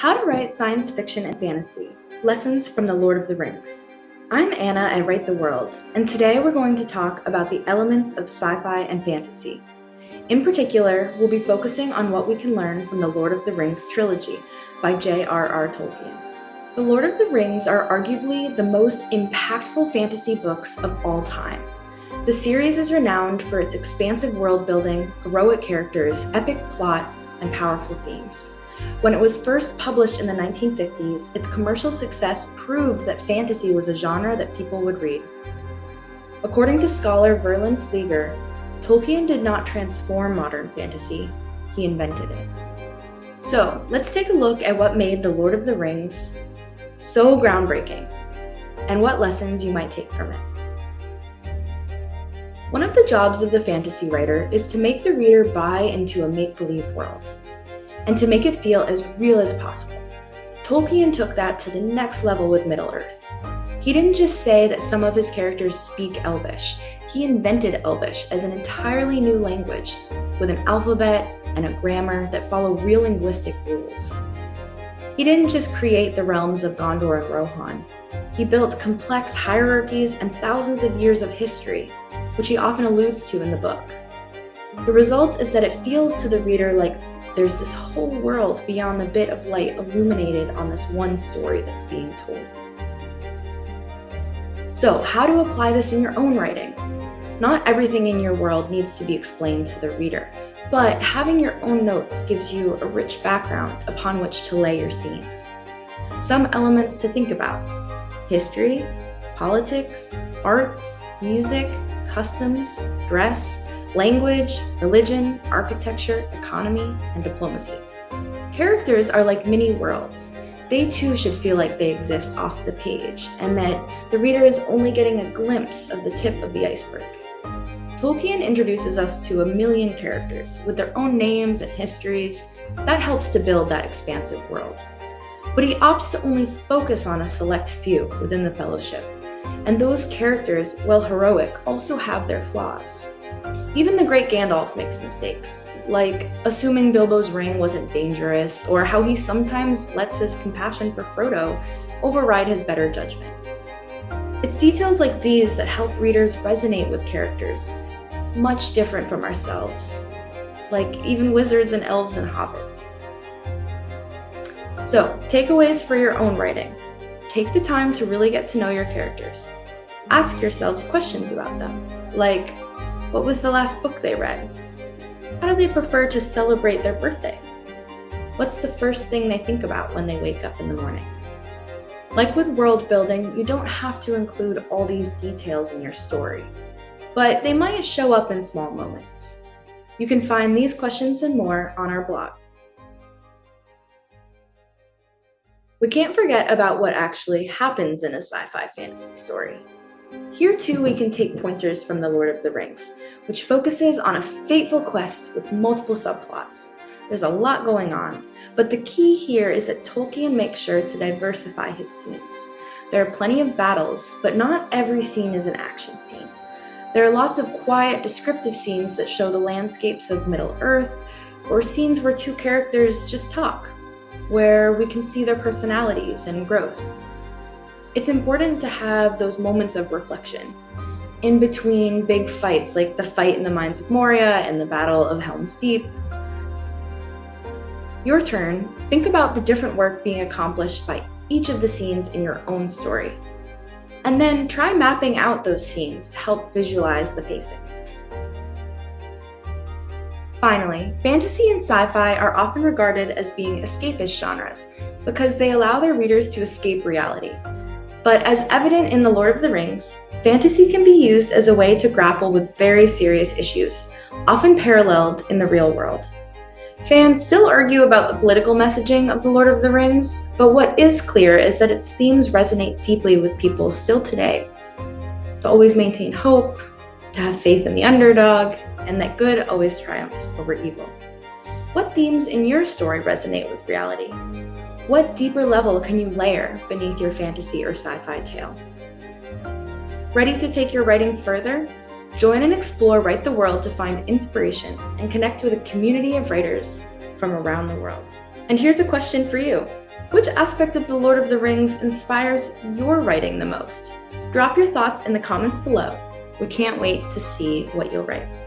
How to Write Science Fiction and Fantasy, Lessons from the Lord of the Rings. I'm Anna, I write the world, and today we're going to talk about the elements of sci-fi and fantasy. In particular, we'll be focusing on what we can learn from the Lord of the Rings trilogy by J.R.R. Tolkien. The Lord of the Rings are arguably the most impactful fantasy books of all time. The series is renowned for its expansive world building, heroic characters, epic plot, and powerful themes. When it was first published in the 1950s, its commercial success proved that fantasy was a genre that people would read. According to scholar Verlin Flieger, Tolkien did not transform modern fantasy, he invented it. So, let's take a look at what made The Lord of the Rings so groundbreaking, and what lessons you might take from it. One of the jobs of the fantasy writer is to make the reader buy into a make-believe world, and to make it feel as real as possible. Tolkien took that to the next level with Middle-earth. He didn't just say that some of his characters speak Elvish, he invented Elvish as an entirely new language, with an alphabet and a grammar that follow real linguistic rules. He didn't just create the realms of Gondor and Rohan, he built complex hierarchies and thousands of years of history, which he often alludes to in the book. The result is that it feels to the reader like there's this whole world beyond the bit of light illuminated on this one story that's being told. So, how to apply this in your own writing? Not everything in your world needs to be explained to the reader, but having your own notes gives you a rich background upon which to lay your scenes. Some elements to think about: history, politics, arts, music, customs, dress, language, religion, architecture, economy, and diplomacy. Characters are like mini worlds. They too should feel like they exist off the page, and that the reader is only getting a glimpse of the tip of the iceberg. Tolkien introduces us to a million characters with their own names and histories. That helps to build that expansive world. But he opts to only focus on a select few within the Fellowship. And those characters, while heroic, also have their flaws. Even the great Gandalf makes mistakes, like assuming Bilbo's ring wasn't dangerous, or how he sometimes lets his compassion for Frodo override his better judgment. It's details like these that help readers resonate with characters, much different from ourselves, like even wizards and elves and hobbits. So, takeaways for your own writing. Take the time to really get to know your characters. Ask yourselves questions about them, like, what was the last book they read? How do they prefer to celebrate their birthday? What's the first thing they think about when they wake up in the morning? Like with world building, you don't have to include all these details in your story, but they might show up in small moments. You can find these questions and more on our blog. We can't forget about what actually happens in a sci-fi fantasy story. Here too we can take pointers from The Lord of the Rings, which focuses on a fateful quest with multiple subplots. There's a lot going on, but the key here is that Tolkien makes sure to diversify his scenes. There are plenty of battles, but not every scene is an action scene. There are lots of quiet, descriptive scenes that show the landscapes of Middle-earth, or scenes where two characters just talk, where we can see their personalities and growth. It's important to have those moments of reflection in between big fights, like the fight in the Mines of Moria and the Battle of Helm's Deep. Your turn, think about the different work being accomplished by each of the scenes in your own story. And then try mapping out those scenes to help visualize the pacing. Finally, fantasy and sci-fi are often regarded as being escapist genres because they allow their readers to escape reality. But as evident in The Lord of the Rings, fantasy can be used as a way to grapple with very serious issues, often paralleled in the real world. Fans still argue about the political messaging of The Lord of the Rings, but what is clear is that its themes resonate deeply with people still today. To always maintain hope, to have faith in the underdog, and that good always triumphs over evil. What themes in your story resonate with reality? What deeper level can you layer beneath your fantasy or sci-fi tale? Ready to take your writing further? Join and explore Write the World to find inspiration and connect with a community of writers from around the world. And here's a question for you. Which aspect of The Lord of the Rings inspires your writing the most? Drop your thoughts in the comments below. We can't wait to see what you'll write.